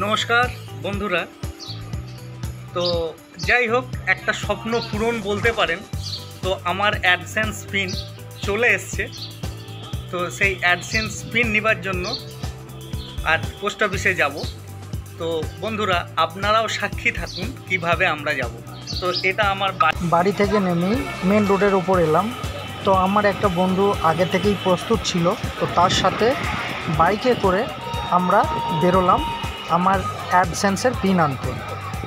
নমস্কার বন্ধুরা। তো যাই হোক, একটা স্বপ্ন পূরণ বলতে পারেন। তো আমার অ্যাডসেন্স পিন চলে এসছে। তো সেই অ্যাডসেন্স পিন নেবার জন্য আর পোস্ট অফিসে যাব। তো বন্ধুরা, আপনারাও সাক্ষী থাকুন কিভাবে আমরা যাব। তো এটা আমার বাড়ি থেকে নেমে মেন রোডের উপর এলাম। তো আমার একটা বন্ধু আগে থেকেই প্রস্তুত ছিল, তো তার সাথে বাইকে করে আমরা বেরোলাম আমার অ্যাডসেন্সের পিন আনতে।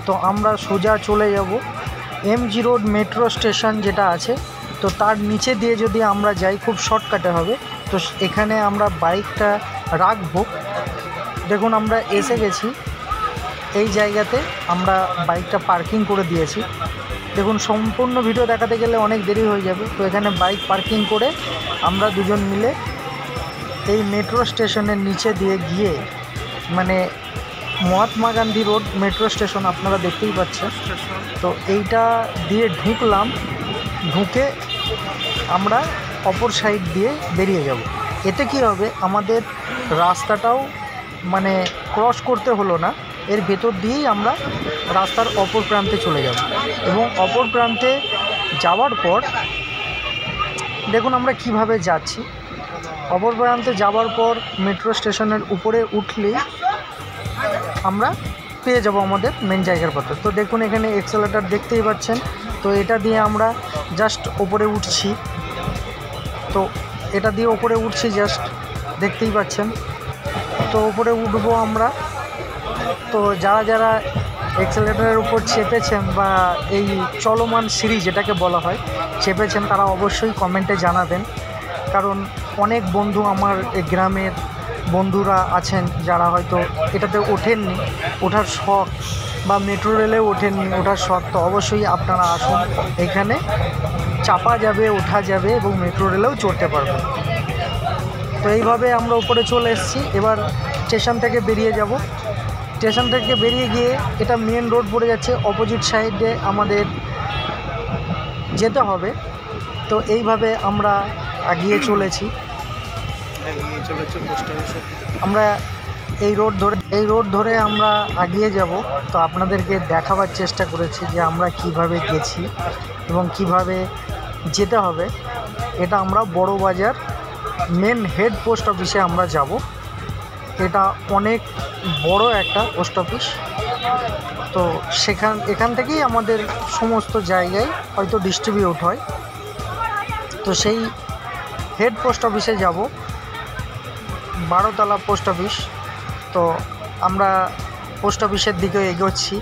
তো আমরা সোজা চলে যাব এমজি রোড মেট্রো স্টেশন যেটা আছে, তো তার নিচে দিয়ে যদি আমরা যাই খুব শর্টকাটে হবে। তো এখানে আমরা বাইকটা রাখবো। দেখুন আমরা এসে গেছি এই জায়গাতে, আমরা বাইকটা পার্কিং করে দিয়েছি। দেখুন সম্পূর্ণ ভিডিও দেখাতে গেলে অনেক দেরি হয়ে যাবে। তো এখানে বাইক পার্কিং করে আমরা দুজন মিলে এই মেট্রো স্টেশনের নিচে দিয়ে গিয়ে, মানে Mahatma Gandhi road metro station আপনারা দেখতেই পাচ্ছেন, তো এইটা দিয়ে ঢুকলাম। ঢুকে আমরা অপর সাইড দিয়ে বেরিয়ে যাব। এতে কি হবে, আমাদের রাস্তাটাও মানে ক্রস করতে হলো না, এর ভেতর দিয়েই আমরা রাস্তার অপর প্রান্তে চলে যাব। এবং অপর প্রান্তে যাওয়ার পর দেখুন আমরা কিভাবে যাচ্ছি। অপর প্রান্তে যাওয়ার পর মেট্রো স্টেশনের উপরে উঠলেই আমরা পেয়ে যাব আমাদের মেন জায়গার পথে। তো দেখুন এখানে এক্সেলেটর দেখতেই পাচ্ছেন। তো এটা দিয়ে আমরা জাস্ট ওপরে উঠছি। তো এটা দিয়ে ওপরে উঠছি, জাস্ট দেখতেই পাচ্ছেন। তো ওপরে উঠবো আমরা। তো যারা যারা এক্সেলেটরের উপর চেপেছেন বা এই চলমান সিঁড়ি যেটাকে বলা হয় চেপেছেন, তারা অবশ্যই কমেন্টে জানাবেন। কারণ অনেক বন্ধু আমার এই গ্রামের বন্ধুরা আছেন যারা হয়তো এটাতে ওঠেননি, ওঠার শখ, বা মেট্রো রেলেও ওঠেননি, ওঠার শখ। তো অবশ্যই আপনারা আসুন, এখানে চাপা যাবে, ওঠা যাবে এবং মেট্রো রেলেও চড়তে পারবেন। তো এইভাবে আমরা উপরে চলে এসেছি। এবার স্টেশন থেকে বেরিয়ে যাব। স্টেশন থেকে বেরিয়ে গিয়ে এটা মেন রোড পড়ে যাচ্ছে, অপোজিট সাইডে আমাদের যেতে হবে। তো এইভাবে আমরা এগিয়ে চলেছি। আমরা এই রোড ধরে আমরা এগিয়ে যাব। তো আপনাদেরকে দেখাবার চেষ্টা করেছি যে আমরা কিভাবে গেছি এবং কিভাবে যেতে হবে। এটা আমরা বড় বাজার মেন হেড পোস্ট অফিসে আমরা যাব। এটা অনেক বড় একটা পোস্ট অফিস। তো এখান থেকেই আমাদের সমস্ত জায়গায় হয়তো ডিস্ট্রিবিউট হয়। তো সেই হেড পোস্ট অফিসে যাব, 12তলা পোস্ট অফিস। তো আমরা পোস্ট অফিসের দিকে এগোচ্ছি।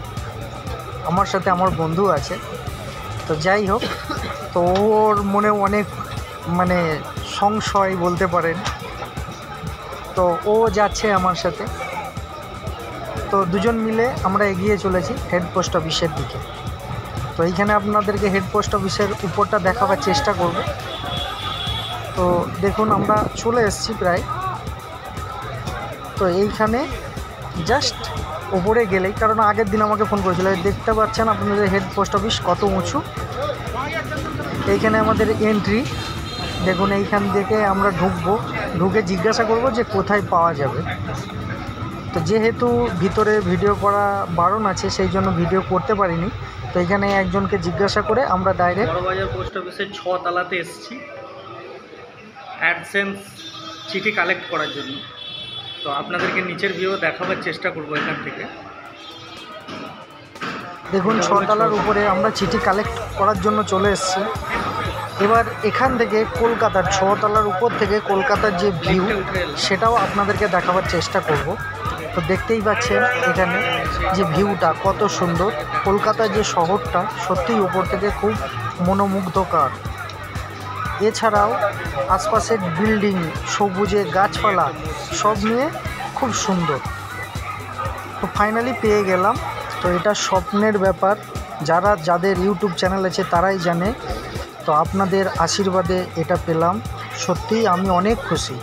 আমার সাথে আমার বন্ধু আছে। তো যাই হোক, তো ওর মনে অনেক মানে সংশয় বলতে পারেন। তো ও যাচ্ছে আমার সাথে। তো দুজন মিলে আমরা এগিয়ে চলেছি হেড পোস্ট অফিসের দিকে। তো এইখানে আপনাদেরকে হেড পোস্ট অফিসের উপরটা দেখাবার চেষ্টা করব। তো দেখুন আমরা চলে এসেছি প্রায়। তো এইখানে জাস্ট ওপরে গেলেই, কারণ আগের দিন আমাকে ফোন করেছিল, দেখতে পাচ্ছেন আপনাদের হেড পোস্ট অফিস কত উঁচু। এইখানে আমাদের এন্ট্রি। দেখুন এইখান থেকে আমরা ঢুকবো, ঢুকে জিজ্ঞাসা করব যে কোথায় পাওয়া যাবে। তো যেহেতু ভিতরে ভিডিও করা বারণ আছে, সেই জন্য ভিডিও করতে পারিনি। তো এখানে একজনকে জিজ্ঞাসা করে আমরা ডাইরেক্ট বড়বাজার পোস্ট অফিসের 6 তলাতে এসেছি অ্যাডসেন্স চিঠি কালেক্ট করার জন্য। তো আপনাদেরকে নিচের ভিউ দেখাবার চেষ্টা করব এখান থেকে। দেখুন 6 তলার উপরে আমরা চিঠি কালেক্ট করার জন্য চলে এসেছি। এবার এখান থেকে কলকাতার 6 তলার উপর থেকে কলকাতার যে ভিউ সেটাও আপনাদেরকে দেখাবার চেষ্টা করব। তো দেখতেই পাচ্ছেন এখানে যে ভিউটা কত সুন্দর। কলকাতার যে শহরটা সত্যিই উপর থেকে খুব মনোমুগ্ধকর। এছাড়াও আশপাশের বিল্ডিং, সবুজে গাছপালা সব নিয়ে খুব সুন্দর। তো ফাইনালি পেয়ে গেলাম। তো এটা স্বপ্নের ব্যাপার, যাদের ইউটিউব চ্যানেল আছে তারাই জানে। তো আপনাদের আশীর্বাদে এটা পেলাম, সত্যিই আমি অনেক খুশি।